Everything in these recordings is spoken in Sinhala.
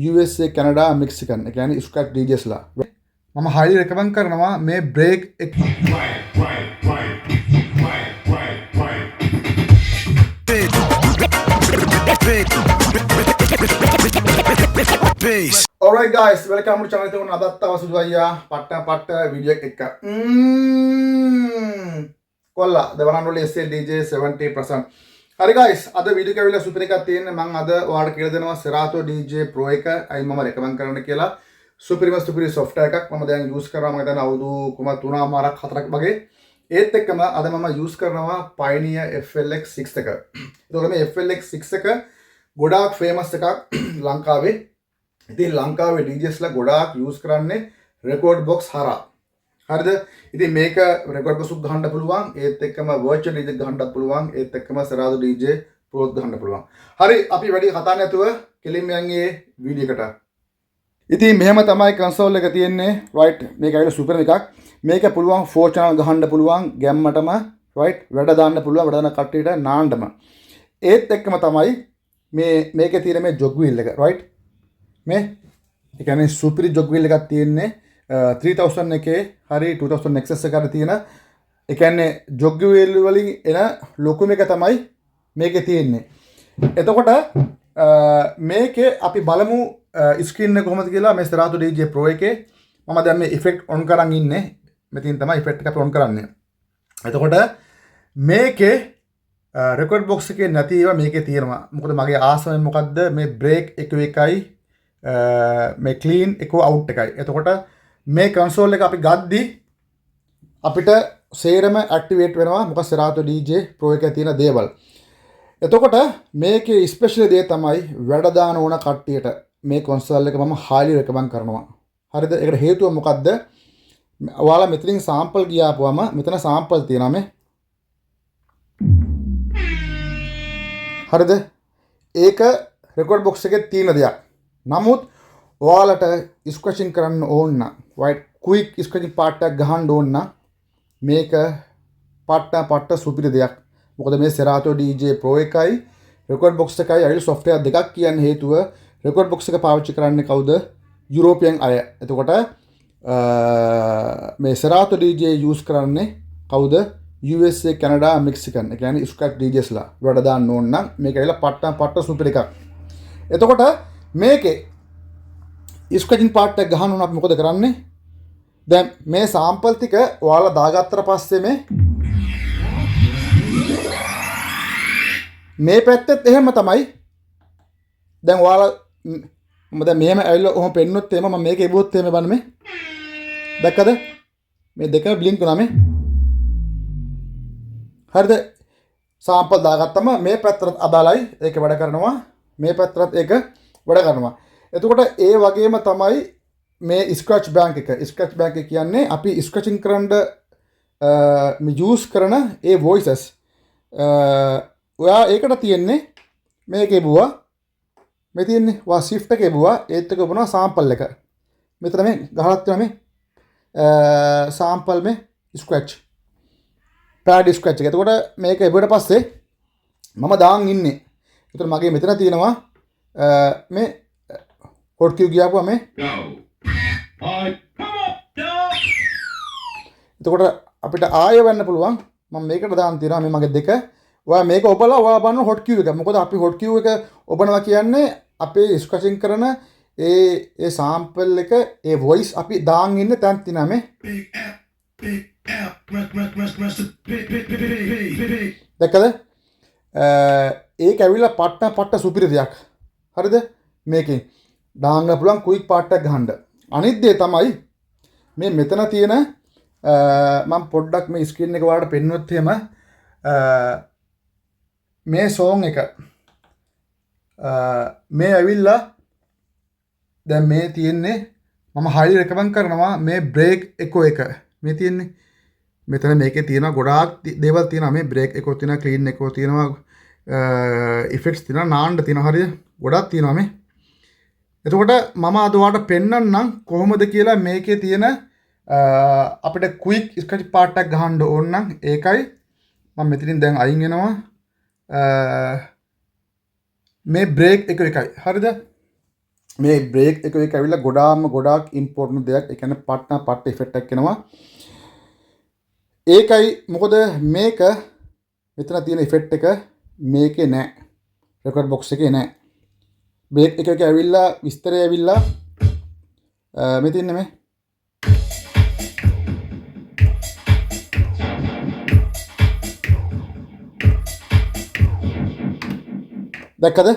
USA Canada Mexican ඒ කියන්නේ ස්ක්‍රැච් DJsලා මම highly recommend කරනවා මේ break Alright guys, welcome to channel එක උන අදත් අවසුදු අයියා පට්ට වීඩියෝ එකක් කොල්ලා the one and only SL DJ 70%. හරි guys, අද වීඩියෝ එක ඇවිල්ලා සුපර් එකක් තියෙන්නේ. මම අද ඔයාලට කියලා දෙනවා Serato DJ Pro එක අයි මම recommend කරන්න කියලා. සුපිරිම software එකක් මම දැන් use කරනවා. මම දැන් අවුරුදු 3මාරක් 4ක් වගේ. ඒත් එක්කම අද මම use කරනවා Pioneer FLX6 එක. ඒතකොට මේ FLX6 එක ගොඩාක් famous එකක් ලංකාවේ. ඉතින් ලංකාවේ DJsලා ගොඩාක් use කරන්නේ record box හරහා. හරිද? ඉතින් මේක record box උත් ගහන්න පුළුවන්. ඒත් එක්කම virtual DJ ගහන්නත් පුළුවන්. ඒත් එක්කම Serato DJ Pro ගහන්න පුළුවන්. හරි, අපි වැඩි කතා නැතුව කෙලින්ම යන්නේ වීඩියෝ එකට. ඉතින් මෙහෙම තමයි console එක තියෙන්නේ. right, මේක ඇවිල්ලා super එකක්. මේක පුළුවන් 4 channel ගහන්න පුළුවන් ගැම්මටම. right, වැඩ දාන්න පුළුවන් වැඩ දාන කට්ටියට නාන්නම. ඒත් එක්කම තමයි මේකේ තියෙන මේ jog wheel එක. right, මේ ඒ කියන්නේ සුපිරි jog wheel එකක් තියෙන්නේ 3000 එකේ හරි 2000 Nexus එකකට තියෙන ඒ කියන්නේ jog wheel වලින් එන ලොකුම එක තමයි මේකේ තියෙන්නේ. එතකොට මේකේ අපි බලමු ස්ක්‍රීන් එක කොහොමද කියලා මේ Serato DJ Pro එකේ මම දැන් මේ effect on කරන් ඉන්නේ. මෙතනින් තමයි effect එක අපි on කරන්නේ. එතකොට මේකේ record box එකේ නැති ඒවා මේකේ තියෙනවා. මොකද මගේ ආසම මොකද්ද මේ break එක එකයි මේ clean එක out එකයි. එතකොට මේ console එක අපි ගද්දි අපිට සේරම activate වෙනවා මොකද Serato DJ Pro එකේ තියෙන දේවල්. එතකොට මේකේ special දේ තමයි වැඩ දාන ඕන කට්ටියට මේ console එක මම highly recommend කරනවා. හරිද? ඒකට හේතුව මොකද්ද? ඔයාලා මෙතනින් sample ගියාපුවම මෙතන sample තියෙනවා මේ. හරිද? ඒක record box එකේ තියෙන දෙයක්. නමුත් ඔයාලට ස්ක්‍රැචින් කරන්න ඕන නම් right quick scratching part එකක් ගහන්න ඕන නම් මේක පට්ට සුපිරි දෙයක්. මොකද මේ Serato DJ Pro එකයි record box එකයි අයිල් software දෙකක් කියන හේතුව record box එක පාවිච්චි කරන්නේ කවුද? යුරෝපියන් අය. එතකොට මේ Serato DJ use කරන්නේ කවුද? USA Canada Mexican. ඒ කියන්නේ scratch DJsලා වැඩ දාන්න ඕන නම් මේක ඇවිල්ලා පට්ට සුපිරි එකක්. එතකොට මේකේ ස්ක්‍රැචින් පාර්ට් එක ගහන්න උනත් මොකද කරන්නේ? දැන් මේ සාම්පල් ටික ඔයාලා දාගත්තට පස්සේ මේ පැත්තෙත් එහෙම තමයි. දැන් ඔයාලා මම දැන් මෙහෙම ඇවිල්ලා ඔහොම පෙන්නොත් එහෙම මම මේක එබුවොත් එහෙම බලන්න මේ. දැක්කද? මේ දෙකම බ්ලින්ක් වුණා මේ. හරිද? සාම්පල් දාගත්තම මේ පැත්තට අදාළයි ඒක වැඩ කරනවා. මේ පැත්තට ඒක වැඩ කරනවා. එතකොට ඒ වගේම තමයි මේ scratch bank එක. scratch bank එක කියන්නේ අපි scratching කරන්න මේ use කරන ඒ voices ඔයා ඒකට තියෙන්නේ මේකේ බුවා මේ තියෙන්නේ වා shift එකේ බුවා ඒත් එක ඔබනවා sample එක. මෙතන මේ ගහලා තියෙනවා මේ sample මේ scratch pad scratch එක. එතකොට මේක එබුවට පස්සේ මම දාන් ඉන්නේ. එතකොට මගේ මෙතන තියෙනවා මේ hot queue ගියාපුවා මේ එතකොට අපිට ආයෙ වෙන්න පුළුවන්. මම මේකට දාන්න තියෙනවා මේ මගේ දෙක. ඔයා මේක ඔබලා ඔයා බලන hot queue එක. මොකද අපි hot queue එක ඔබනවා කියන්නේ අපේ ස්ක්‍රැචින් කරන ඒ sample එක ඒ voice අපි දාන් ඉන්න තැන් තියෙනවා මේ. දැක්කද? ඒක ඇවිල්ලා පට්ට සුපිරි දෙයක්. හරිද? මේකෙන් දාන්න පුළුවන් quick part එකක් ගහන්න. අනිත් දේ තමයි මේ මෙතන තියෙන මම පොඩ්ඩක් මේ ස්ක්‍රීන් එක වලට පෙන්වුවොත් එහෙම මේ song එක මේ ඇවිල්ලා දැන් මේ තියෙන්නේ මම highly recommend කරනවා මේ break echo එක. මේ තියෙන්නේ මෙතන මේකේ තියෙනවා ගොඩාක් දේවල් තියෙනවා. මේ break echo තියෙනවා, clean echo තියෙනවා, effects තියෙනවා, නාන්න තියෙනවා. හරිද? ගොඩක් තියෙනවා මේ. එතකොට මම අද ඔයාලට පෙන්නන්නම් කොහොමද කියලා මේකේ තියෙන අපිට quick scratch part එකක් ගහන්න ඕන නම් ඒකයි මම මෙතනින් දැන් අයින් වෙනවා. මේ break එක එකයි. හරිද? මේ බ්‍රේක් එක ඇවිල්ලා ගොඩාක් ඉම්පෝර්ටන්ට් දෙයක්. ඒ කියන්නේ පට්ට ඉෆෙක්ට් එකක් එනවා. ඒකයි මොකද මේක මෙතන තියෙන ඉෆෙක්ට් එක මේකේ නෑ. රෙකෝඩ් බොක්ස් එකේ නෑ. බ්‍රේක් එක ඇවිල්ලා විස්තරය ඇවිල්ලා මේ තියන්නේ මේ දැක්කද?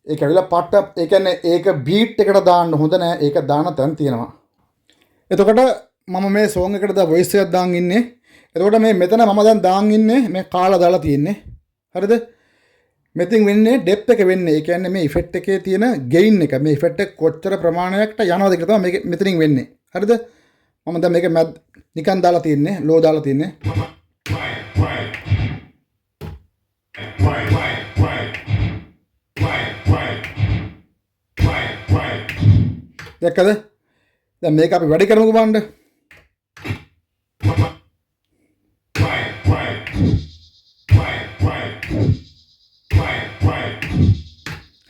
ඒක ඇවිල්ලා පට්ට ඒ කියන්නේ ඒක බීට් එකට දාන්න හොඳ නෑ. ඒක දාන තැන් තියෙනවා. එතකොට මම මේ සෝන් එකට දා වොයිස් එකක් දාන් ඉන්නේ. එතකොට මේ මෙතන මම දැන් දාන් ඉන්නේ මේ කාලා දාලා තියෙන්නේ. හරිද? මෙතින් වෙන්නේ ඩෙප්ත් එක වෙන්නේ. ඒ කියන්නේ මේ ඉෆෙක්ට් එකේ තියෙන ගේයින් එක. මේ ඉෆෙක්ට් එක කොච්චර ප්‍රමාණයකට යනවද කියලා තමයි මේක මෙතනින් වෙන්නේ. හරිද? මම දැන් මේක නිකන් දාලා තියෙන්නේ. ලෝ දාලා තියෙන්නේ. දැක්කද? දැන් මේක අපි වැඩි කරමුකෝ බලන්න.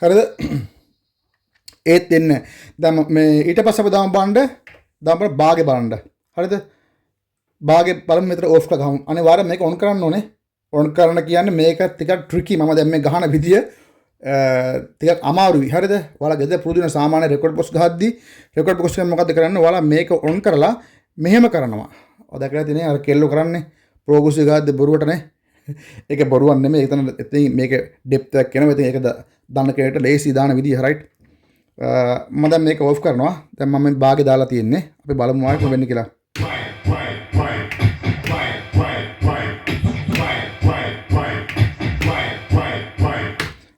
හරිද? ඒත් දෙන්න. දැන් මේ ඊට පස්සේ අපි දාමු බලන්න. දාමු බාගේ බලන්න. හරිද? බාගේ බලමු මෙතන ඕෆ් කරලා ගහමු. අනිවාර්යෙන් මේක ඔන් කරන්න ඕනේ. ඔන් කරන්න කියන්නේ මේක ටිකක් ට්‍රිකි. මම දැන් මේ ගහන විදිය ටිකක් අමාරුයි. හරිද? ඔයාලා ගෙදර පුරුදු වෙන සාමාන්‍ය රෙකෝඩ් බොක්ස් ගහද්දී රෙකෝඩ් බොක්ස් එකෙන් මොකද්ද කරන්නේ? ඔයාලා මේක ඔන් කරලා මෙහෙම කරනවා. ඔය දැකලා තියෙන්නේ අර කෙල්ලෝ කරන්නේ ප්‍රෝග්‍රස් එක ගහද්දී බොරුවටනේ. ඒක බොරුවක් නෙමෙයි. එතන මේක ඩෙප්ත් එකක් එනවා. ඉතින් ඒක දාන්න කෙනෙක්ට ලේසි දාන විදිය රයිට්. මම දැන් මේක ඕෆ් කරනවා. දැන් මම බාගේ දාලා තියෙන්නේ. අපි බලමු ආයෙත් වෙන්නේ කියලා.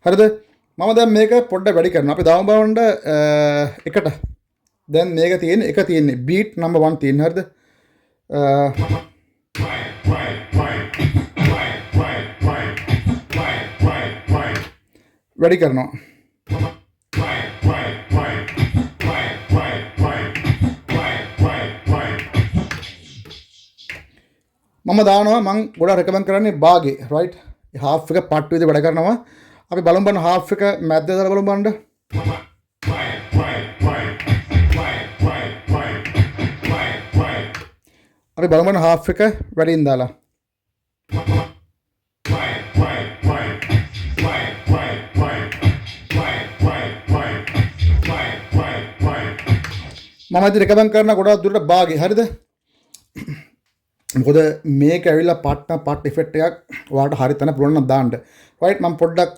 හරිද? මම දැන් මේක පොඩ්ඩක් වැඩි කරනවා. අපි දාමු බලන්න එකට. දැන් මේක තියෙන්නේ එක තියෙන්නේ බීට් නම්බර් 1 තියෙන්නේ. හරිද? වැඩි කරනවා. මම දානවා මං ගොඩක් රෙකමන්ඩ් කරන්නේ බාගේ රයිට්. හාෆ් එක පට් විදිහට වැඩ කරනවා. අපි බලමු හාෆ් එක මැද්ද දාලා බලමු බලන්න. අපි බලමු හාෆ් එක වැඩිින් දාලා. මම ඉතින් රෙකමන්ඩ් කරන ගොඩක් දුරට බාගේ. හරිද? මොකද මේක ඇවිල්ලා පට් ඉෆෙක්ට් එකක් ඔයාලට හරි තැන පුළුවන් නම් දාන්න. රයිට් මම පොඩ්ඩක්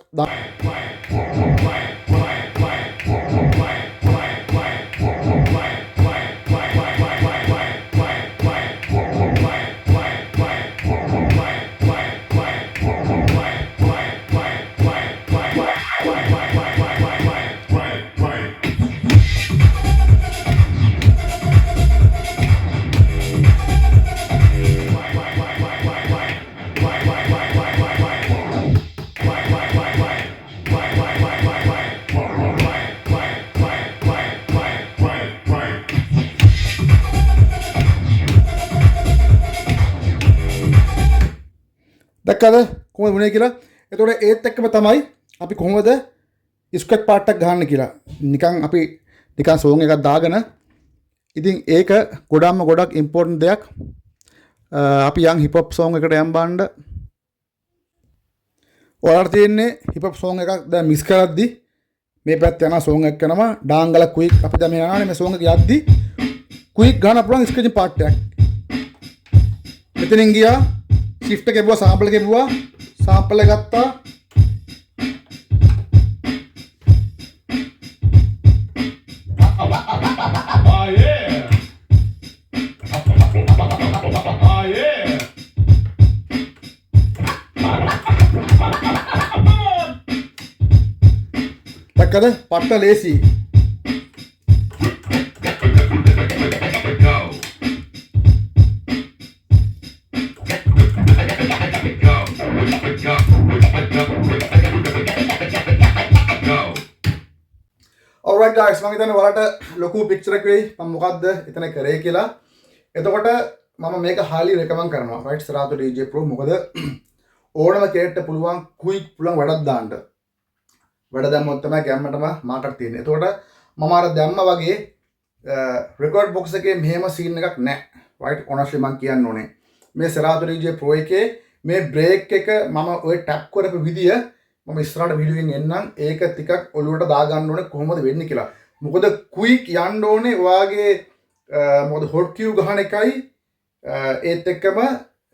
දැක්කද කොහොමද වුනේ කියලා. එතකොට ඒත් එක්කම තමයි අපි කොහොමද ස්ක්වැට් පාර්ට් එකක් ගන්න කියලා. නිකන් අපි නිකන් සෝන් එකක් දාගෙන ඉතින් ඒක ගොඩක් ඉම්පෝර්ටන්ට් දෙයක්. අපි යන් හිප් හොප් සෝන් එකට යම් බණ්ඩ ඔයාලට තියෙන්නේ හිප් හොප් සෝන් එකක් දැන් මිස් කරද්දි මේ පැත්ත යන සෝන් එකක් කරනවා ඩාංගල ක්වික්. අපි දැන් මේ යනවානේ මේ සෝන් එක යද්දි ක්වික් ගන්න පුළුවන් ස්ක්‍රැචින් පාර්ට් එකක්. මෙතනින් ගියා shift එක ගෙවුවා sample එක ගෙවුවා sample එක ගත්තා. දැක්කද? පට්ට ලේසි. alright guys මම හිතන්නේ ඔයාලට ලොකු පික්චර් එකක් වෙයි මම මොකද්ද එතන කරේ කියලා. එතකොට මම මේක highly recommend කරනවා right Serato DJ Pro. මොකද ඕනම කෙනෙක්ට පුළුවන් quick පුළුවන් වැඩක් දාන්න. වැඩ දැම්මොත් තමයි කැමරටම මාකට් තියෙන්නේ. එතකොට මම අර දැම්ම වගේ රෙකෝඩ් බොක්ස් එකේ මෙහෙම සීන් එකක් නැහැ. right honestly මම කියන්න ඕනේ. මේ Serato DJ Pro එකේ මේ බ්‍රේක් එක මම ඔය ටැප් කරපු විදිය මම ඉස්සරහට වීඩියෝ එකෙන් එන්නම්. ඒක ටිකක් ඔලුවට දා ගන්න ඕනේ කොහොමද වෙන්නේ කියලා. මොකද ක්වික් යන්න ඕනේ ඔයාගේ මොකද හොට් කියු ගහන එකයි ඒත් එක්කම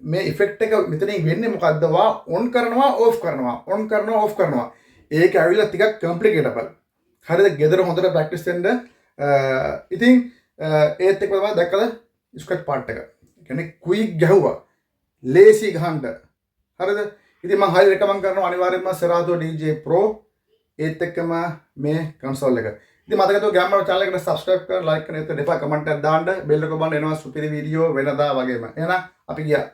මේ ඉෆෙක්ට් එක මෙතනින් වෙන්නේ මොකද්ද? වා ඔන් කරනවා ඕෆ් කරනවා ඔන් කරනවා ඕෆ් කරනවා. ඒක ඇවිල්ලා ටිකක් කම්ප්ලිකේටබල්. හරිද? ගෙදර හොඳට ප්‍රැක්ටිස් වෙන්න. ඉතින් ඒත් එක්කම තමයි දැක්කද ස්ක්‍රැච් පාර්ට් එක. ඒ කියන්නේ ක්වික් ගැහුවා. ලේසි ගහන්න. හරිද? ඉතින් මම හරි රෙකමන්ඩ් කරනවා අනිවාර්යයෙන්ම Serato DJ Pro ඒත් එක්කම මේ කන්සෝල් එක. ඉතින් මතක තෝ ගෑම්මර channel එකට subscribe කරලා like කරලා එතන දෙපා කමෙන්ට් එකක් දාන්න බෙල් එක ඔබන්න එනවා සුපිරි වීඩියෝ වෙනදා වගේම. එහෙනම් අපි ගියා.